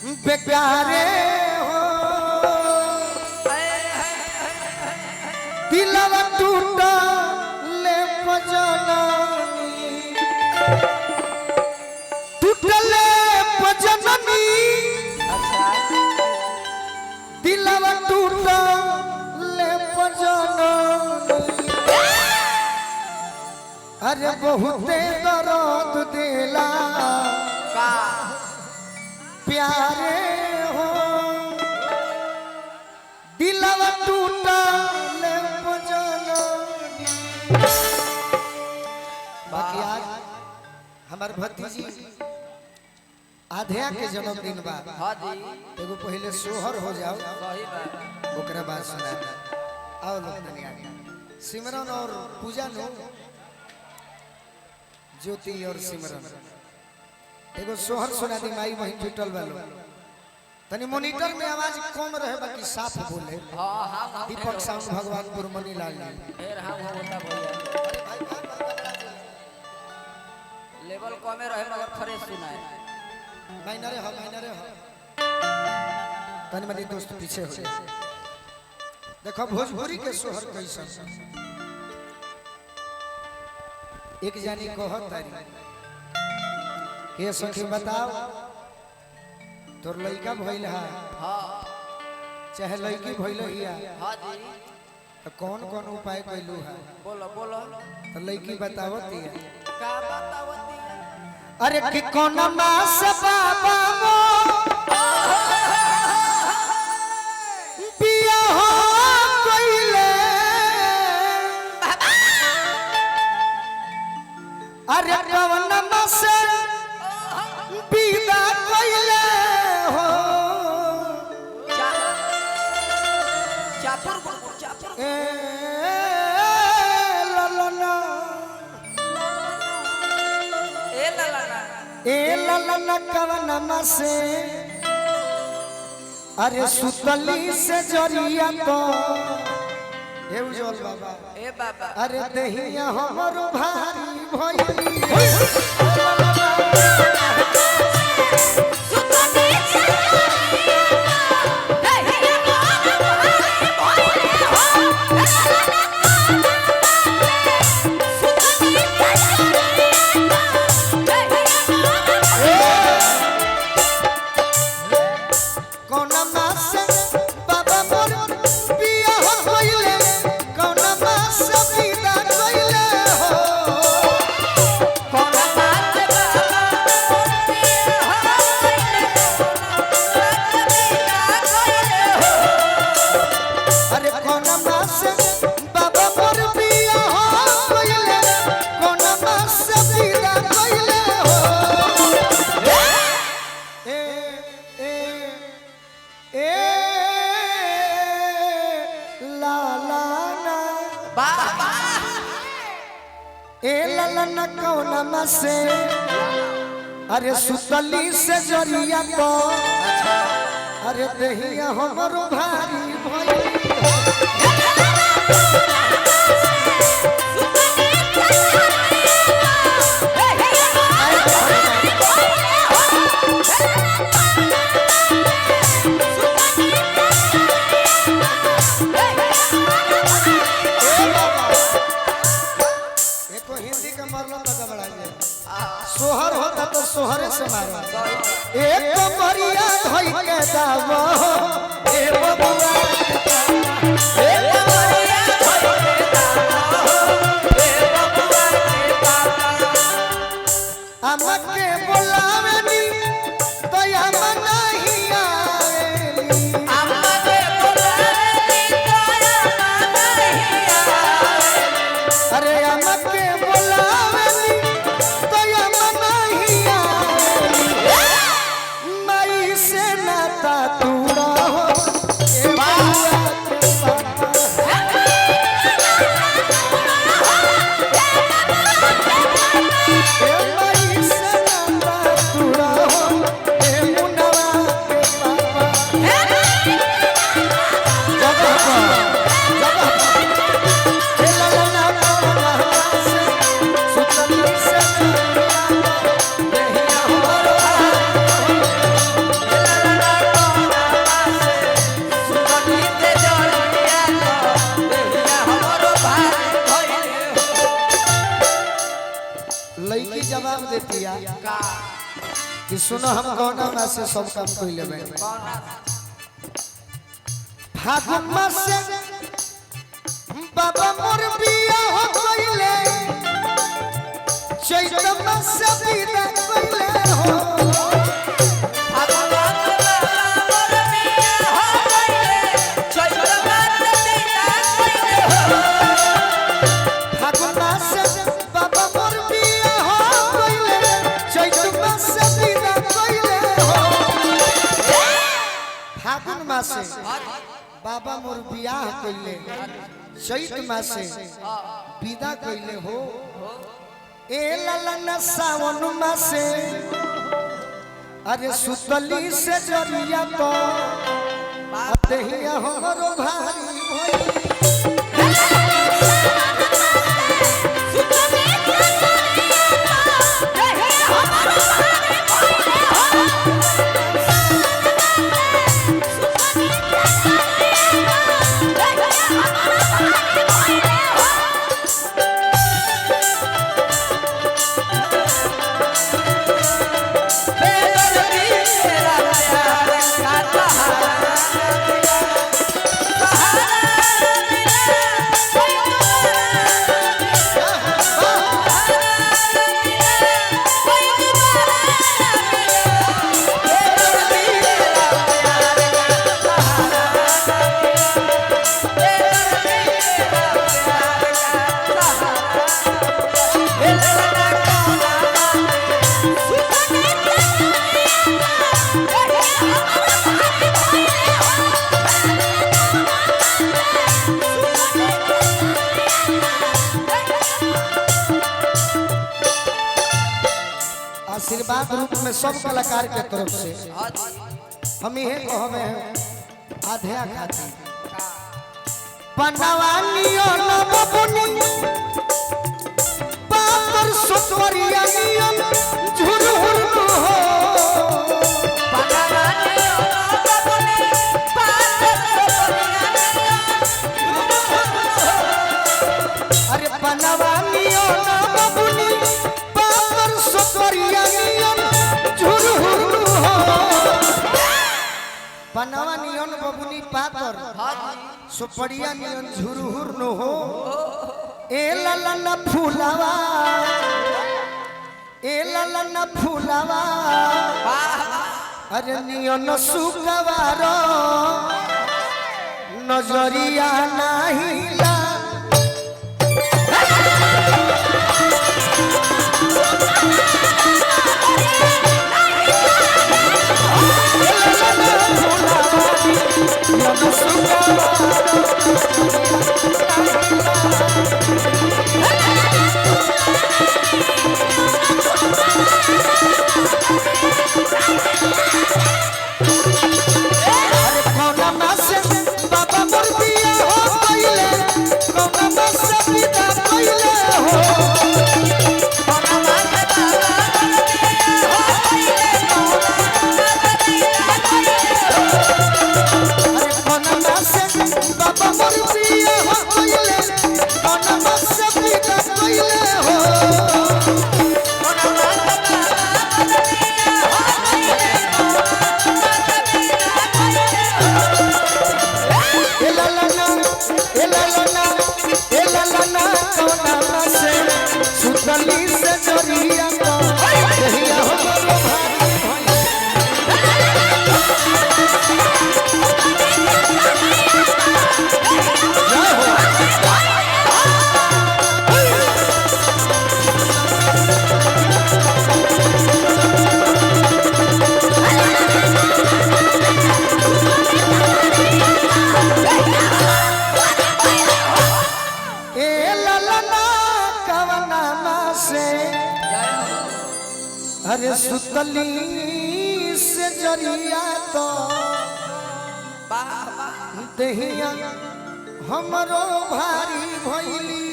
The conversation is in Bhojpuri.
बेकारे हो दिलवा टूटा ले पजननी टूटले पजननी दिलवा टूटा ले पजननी अरे बहुते दर्द दिला प्यारे हो दिलवा टूटा ले पजननी। बाकी आज हमार भतीजी आध्या के जन्मदिन बा। हां जी एगो पहले सोहर हो जाओ सही बात ओकरा बाद सुना आओ लोग दुनिया सिमरन और पूजा नो ज्योति और सिमरन एगो सोहर सुना दी माई वहीं जुटल वालो तनी मॉनिटर में आवाज कम रहे बाकी साफ बोले। हां हां दीपक साउंड भगवानपुर मनीलाल जी फिर हम होता भैया लेवल कमे रहे मगर फ्रेश सुनाए माइनरे हो तनी मनी दोस्त पीछे हो देखो भोजपुरी के सोहर कैसन एक जानी कहत तारी के सखी बताओ तोर लइका भइल है हां चाहे लइकी भइल हिया हां जी तो कौन कौन उपाय कैलू है बोलो बोलो तो लइकी बतावत है का बतावती अरे कि कौन मास बाबा मो पिया हो कइले अरे कौन मास विदा कइले हो चापुर ए ललना ए ललना कवन मसे अरे सुतली से जरिया तो हे उज्जवल बाबा ए बाबा अरे दहिया हमर भारी भइली कौन मास बाबा मोर पिया हो कइले कौन मास विदा कइले हो कौन बात बाबा अरे कौन मास बाबा मोर पिया हो कइले कौन मास विदा कइले हो ए ए ए ला ला ना बाबा ए ला ला ना कौन मासे अरे सुतली से जरिया तो अरे दहिया हमरो भारी भइली एको हिंदी का मरलो तो गबड़ा जाए सोहर होता तो सोहरे से मारो एक कमरिया धोई के दावो ए बबुआ ए कमरिया धोई के दावो ए बबुआ के बाबा हमके बोलावेनी तो हम नहीं आवेली हमके बोलावेनी तो हम नहीं आवेली अरे हमके बोलावेनी तो हम नहीं आवेली मई से नाता तूड़ा हो ए बबुआ के बाबा कि सुनो हम कौना मास से सब काम कोई लेबे फागुन मास से बाबा मोर बिया हो गइले चैत मास से विदा कइले हो बाबा मोर बियाह कइले चैत मासे विदा कइले हो ए ललन सावन मासे अरे सुतली से जरिया तो देहिया हमरो भारी भई आशीर्वाद रूप में सब कलाकार के तरफ से हम ये कहबे आधे खाती बनवानियो नबुनी पातर सुतवरिया नियन झुरहुर हो बनवानियो नबुनी पातर सुतवरिया अरे बनवानियो नबुनी पातर सुतवरिया बनवा नियन बबुनी पातर सुपड़िया नियन झुरहुर न हो ए ललन फूलावा अरे नियन सुगवार नजरिया नाहिला बाबा मोर बिया हो गइले कौना मास विदा कइले हो बाबा मोर बिया हो गइले कौना मास विदा कइले हो सुतली से जरिया तो देहिया हमरो भारी अरे सुतली से जरिया तो देहिया हमरो भारी भइली